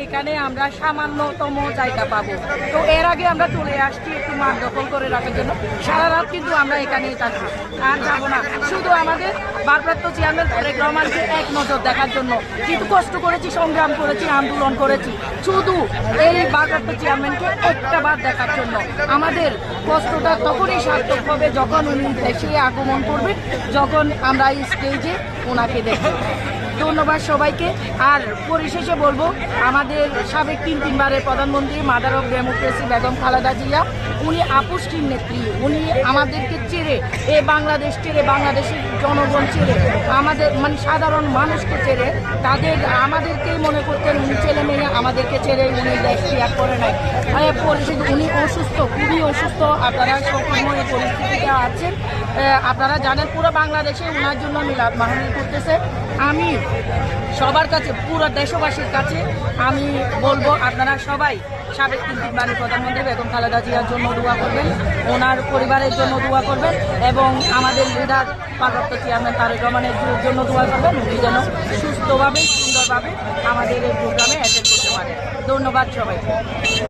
এখানে আমরা সামান্যতম জায়গা পাবো। তো এর আগে আমরা চলে আসছি একটু মাঠ দখল করে রাখার জন্য। সারা রাত কিন্তু আমরা এখানেই থাকবো, আর যাবো না। শুধু আমাদের ভারপ্রাপ্ত চেয়ারম্যান তারেক রহমানকে এক নজর দেখার জন্য কিন্তু কষ্ট করেছি, সংগ্রাম করেছি, আন্দোলন করেছি, শুধু এই ভারপ্রাপ্ত চেয়ারম্যানকে একটা বার দেখার জন্য। আমাদের কষ্টটা তখনই সার্থক হবে যখন উনি দেশে আগমন করবেন, যখন আমরা এই স্টেজে ওনাকে দেখব। ধন্যবাদ সবাইকে। আর পরিশেষে বলবো, আমাদের সাবেক তিনবারের প্রধানমন্ত্রী mother of democracy Begum Khaleda Zia, উনি আপুষ্টির নেত্রী। উনি আমাদেরকে ছেড়ে, এই বাংলাদেশ ছেড়ে, বাংলাদেশের জনগণ ছেড়ে, আমাদের মানে সাধারণ মানুষকে ছেড়ে, আমাদেরকেই মনে করতেন উনি ছেলে মেয়ে, আমাদেরকে ছেড়ে উনি দেশ ত্যাগ করে নাই। পরিশেষে উনি অসুস্থ, খুবই অসুস্থ। আপনারা সবসময় এই পরিস্থিতিতে আছেন, আপনারা জানেন। পুরো বাংলাদেশে ওনার জন্য মিলাদ মাহফিল করতেছে। আমি সবার কাছে, পুরো দেশবাসীর কাছে আমি বলবো, আপনারা সবাই সাবেক তিনবারের প্রধানমন্ত্রী বেগম খালেদা জিয়ার জন্য দোয়া করবেন, ওনার পরিবারের জন্য দোয়া করবেন, এবং আমাদের লিডার ভারপ্রাপ্ত চেয়ারম্যান তারেক রহমানের জন্য দোয়া করবেন, উনি যেন সুস্থভাবে, সুন্দরভাবে আমাদের এই প্রোগ্রামে অ্যাটেন্ড করতে পারেন। ধন্যবাদ সবাইকে।